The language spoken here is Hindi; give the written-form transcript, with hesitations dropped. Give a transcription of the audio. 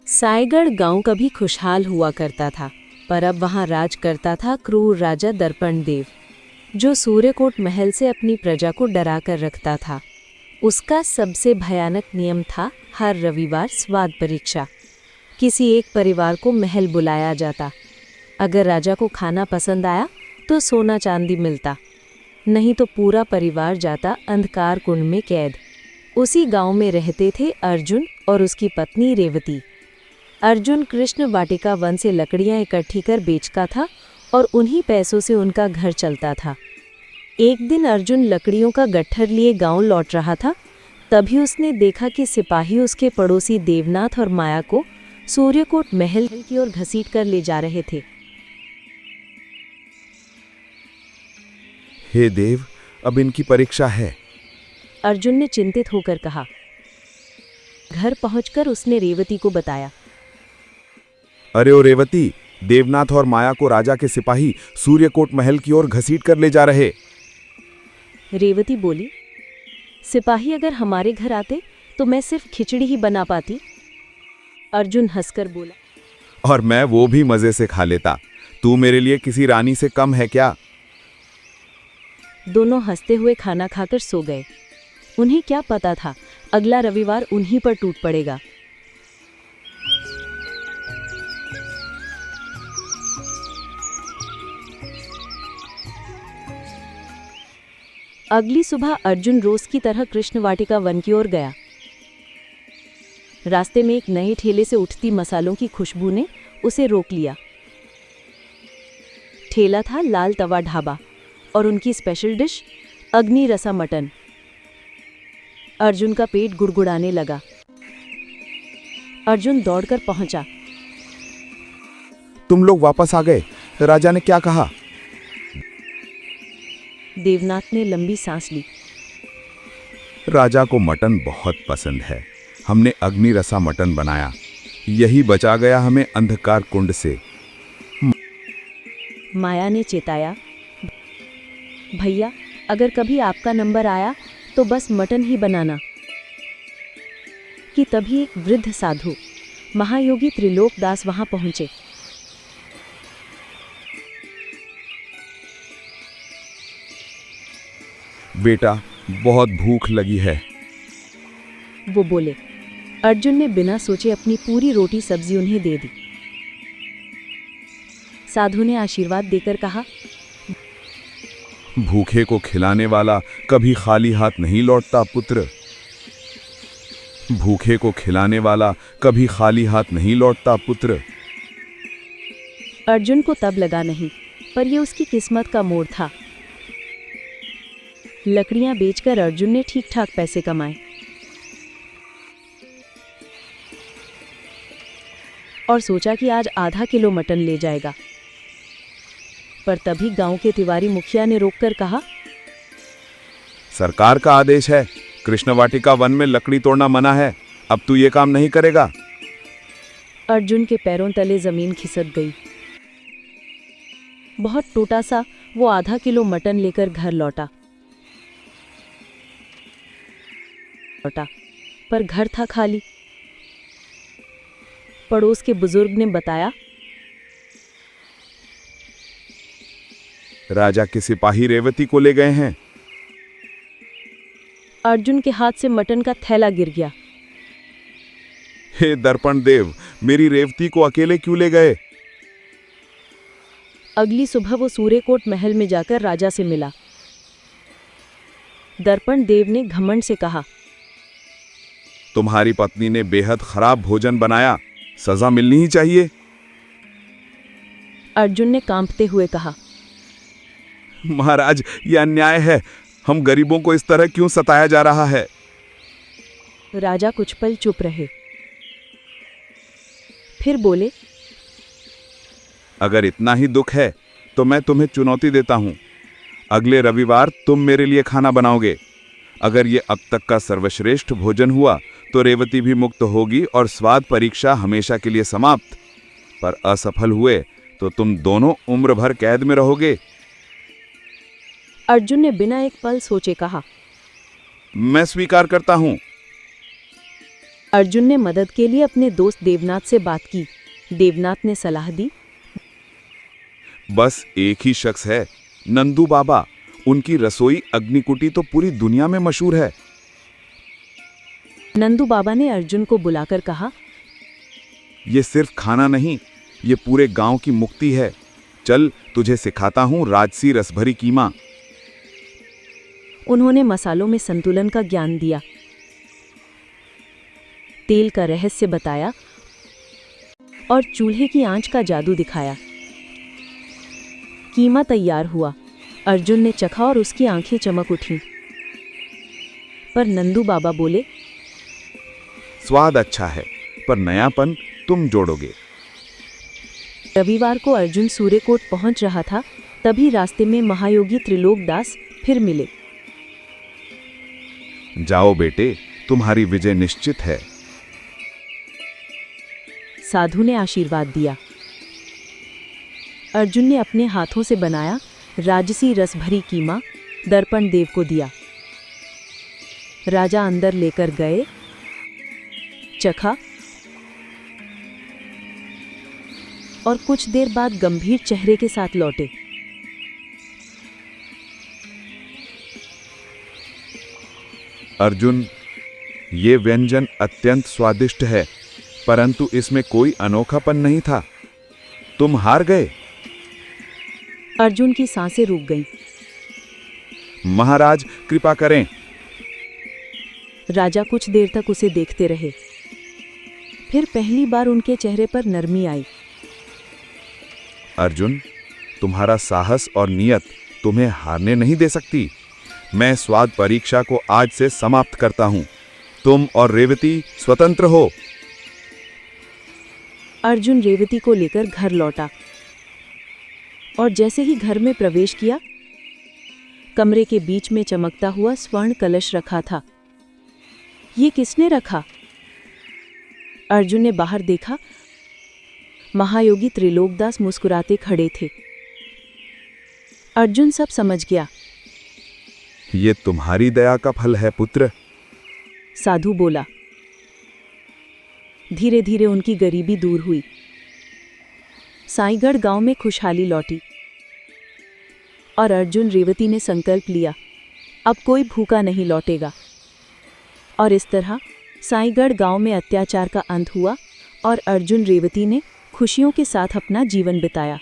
सायगढ़ गांव कभी खुशहाल हुआ करता था, पर अब वहां राज करता था क्रूर राजा दर्पण देव, जो सूर्यकोट महल से अपनी प्रजा को डरा कर रखता था। उसका सबसे भयानक नियम था हर रविवार स्वाद परीक्षा। किसी एक परिवार को महल बुलाया जाता। अगर राजा को खाना पसंद आया तो सोना चांदी मिलता, नहीं तो पूरा परिवार जाता अंधकार कुंड में कैद। उसी गांव में रहते थे अर्जुन और उसकी पत्नी रेवती। अर्जुन कृष्ण वाटिका वन से लकड़ियां इकट्ठी कर बेचता था और उन्हीं पैसों से उनका घर चलता था। एक दिन अर्जुन लकड़ियों का गट्ठर लिए गांव लौट रहा था। तभी उसने देखा कि सिपाही उसके पड़ोसी देवनाथ और माया को सूर्यकोट महल की ओर घसीट कर ले जा रहे थे। हे देव, अब इनकी परीक्षा है। अर्जुन ने चिंतित होकर कहा। घर पहुंचकर उसने रेवती को बताया। अरे ओ रेवती, देवनाथ और माया को राजा के सिपाही सूर्यकोट महल की ओर घसीट कर ले जा रहे। रेवती बोली, सिपाही अगर हमारे घर आते तो मैं सिर्फ खिचड़ी ही बना पाती। अर्जुन हंसकर बोला, और मैं वो भी मजे से खा लेता। तू मेरे लिए किसी रानी से कम है क्या? दोनों हंसते हुए खाना खाकर सो गए। उन्हें क्या पता था अगला रविवार उन्हीं पर टूट पड़ेगा। अगली सुबह अर्जुन रोज की तरह कृष्ण वाटिका वन की ओर गया। रास्ते में एक नए ठेले से उठती मसालों की खुशबू ने उसे रोक लिया। ठेला था लाल तवा ढाबा और उनकी स्पेशल डिश अग्नि रसा मटन। अर्जुन का पेट गुड़गुड़ाने लगा। अर्जुन दौड़कर पहुंचा। तुम लोग वापस आ गए। राजा ने क्या कहा? देवनाथ ने लंबी सांस ली। राजा को मटन बहुत पसंद है। हमने अग्नि रसा मटन बनाया। यही बचा गया हमें अंधकार कुंड से। माया ने चेताया, भैया अगर कभी आपका नंबर आया तो बस मटन ही बनाना। कि तभी एक वृद्ध साधु महायोगी त्रिलोकदास वहां पहुंचे। बेटा, बहुत भूख लगी है। वो बोले। अर्जुन ने बिना सोचे अपनी पूरी रोटी सब्जी उन्हें दे दी। साधु ने आशीर्वाद देकर कहा, भूखे को खिलाने वाला कभी खाली हाथ नहीं लौटता पुत्र। भूखे को खिलाने वाला कभी खाली हाथ नहीं लौटता पुत्र। अर्जुन को तब लगा नहीं, पर यह उसकी किस्मत का मोड़ था। लकड़ियां बेचकर अर्जुन ने ठीक ठाक पैसे कमाए और सोचा कि आज आधा किलो मटन ले जाएगा। पर तभी गांव के तिवारी मुखिया ने रोककर कहा, सरकार का आदेश है, कृष्ण वाटिका वन में लकड़ी तोड़ना मना है। अब तू ये काम नहीं करेगा। अर्जुन के पैरों तले जमीन खिसक गई। बहुत टूटा सा वो आधा किलो मटन लेकर घर लौटा। पर घर था खाली। पड़ोस के बुजुर्ग ने बताया, राजा के सिपाही रेवती को ले गए हैं। अर्जुन के हाथ से मटन का थैला गिर गया। हे दर्पण देव, मेरी रेवती को अकेले क्यों ले गए? अगली सुबह वो सूर्यकोट महल में जाकर राजा से मिला। दर्पण देव ने घमंड से कहा, तुम्हारी पत्नी ने बेहद खराब भोजन बनाया, सजा मिलनी ही चाहिए। अर्जुन ने कांपते हुए कहा, महाराज, यह अन्याय है। हम गरीबों को इस तरह क्यों सताया जा रहा है? राजा कुछ पल चुप रहे, फिर बोले, अगर इतना ही दुख है तो मैं तुम्हें चुनौती देता हूं। अगले रविवार तुम मेरे लिए खाना बनाओगे। अगर ये अब तक का सर्वश्रेष्ठ भोजन हुआ तो रेवती भी मुक्त होगी और स्वाद परीक्षा हमेशा के लिए समाप्त। पर असफल हुए तो तुम दोनों उम्र भर कैद में रहोगे। अर्जुन ने बिना एक पल सोचे कहा, मैं स्वीकार करता हूं। अर्जुन ने मदद के लिए अपने दोस्त देवनाथ से बात की। देवनाथ ने सलाह दी, बस एक ही शख्स है, नंदू बाबा। उनकी रसोई अग्निकुटी तो पूरी दुनिया में मशहूर है। नंदू बाबा ने अर्जुन को बुलाकर कहा, ये सिर्फ खाना नहीं, ये पूरे गांव की मुक्ति है। चल तुझे सिखाता हूं राजसी रसभरी कीमा। उन्होंने मसालों में संतुलन का ज्ञान दिया, तेल का रहस्य बताया और चूल्हे की आंच का जादू दिखाया। कीमा तैयार हुआ। अर्जुन ने चखा और उसकी आंखें चमक उठीं। पर नंदू बाबा बोले, स्वाद अच्छा है, पर नयापन तुम जोड़ोगे। रविवार को अर्जुन सूर्यकोट पहुंच रहा था, तभी रास्ते में महायोगी त्रिलोकदास फिर मिले। जाओ बेटे, तुम्हारी विजय निश्चित है। साधु ने आशीर्वाद दिया। अर्जुन ने अपने हाथों से बनाया राजसी रस भरी कीमा दर्पण देव को दिया। राजा अंदर लेकर गए, चखा और कुछ देर बाद गंभीर चेहरे के साथ लौटे। अर्जुन, ये व्यंजन अत्यंत स्वादिष्ट है, परंतु इसमें कोई अनोखापन नहीं था। तुम हार गए। अर्जुन की सांसें रुक गईं। महाराज कृपा करें। राजा कुछ देर तक उसे देखते रहे। फिर पहली बार उनके चेहरे पर नरमी आई। अर्जुन, तुम्हारा साहस और नियत तुम्हें हारने नहीं दे सकती। मैं स्वाद परीक्षा को आज से समाप्त करता हूं। तुम और रेवती स्वतंत्र हो। अर्जुन रेवती को लेकर घर लौटा और जैसे ही घर में प्रवेश किया, कमरे के बीच में चमकता हुआ स्वर्ण कलश रखा था। ये किसने रखा? अर्जुन ने बाहर देखा। महायोगी त्रिलोकदास मुस्कुराते खड़े थे। अर्जुन सब समझ गया। ये तुम्हारी दया का फल है पुत्र। साधु बोला। धीरे धीरे उनकी गरीबी दूर हुई। साईगढ़ गांव में खुशहाली लौटी और अर्जुन रेवती ने संकल्प लिया, अब कोई भूखा नहीं लौटेगा। और इस तरह साईगढ़ गांव में अत्याचार का अंत हुआ और अर्जुन रेवती ने खुशियों के साथ अपना जीवन बिताया।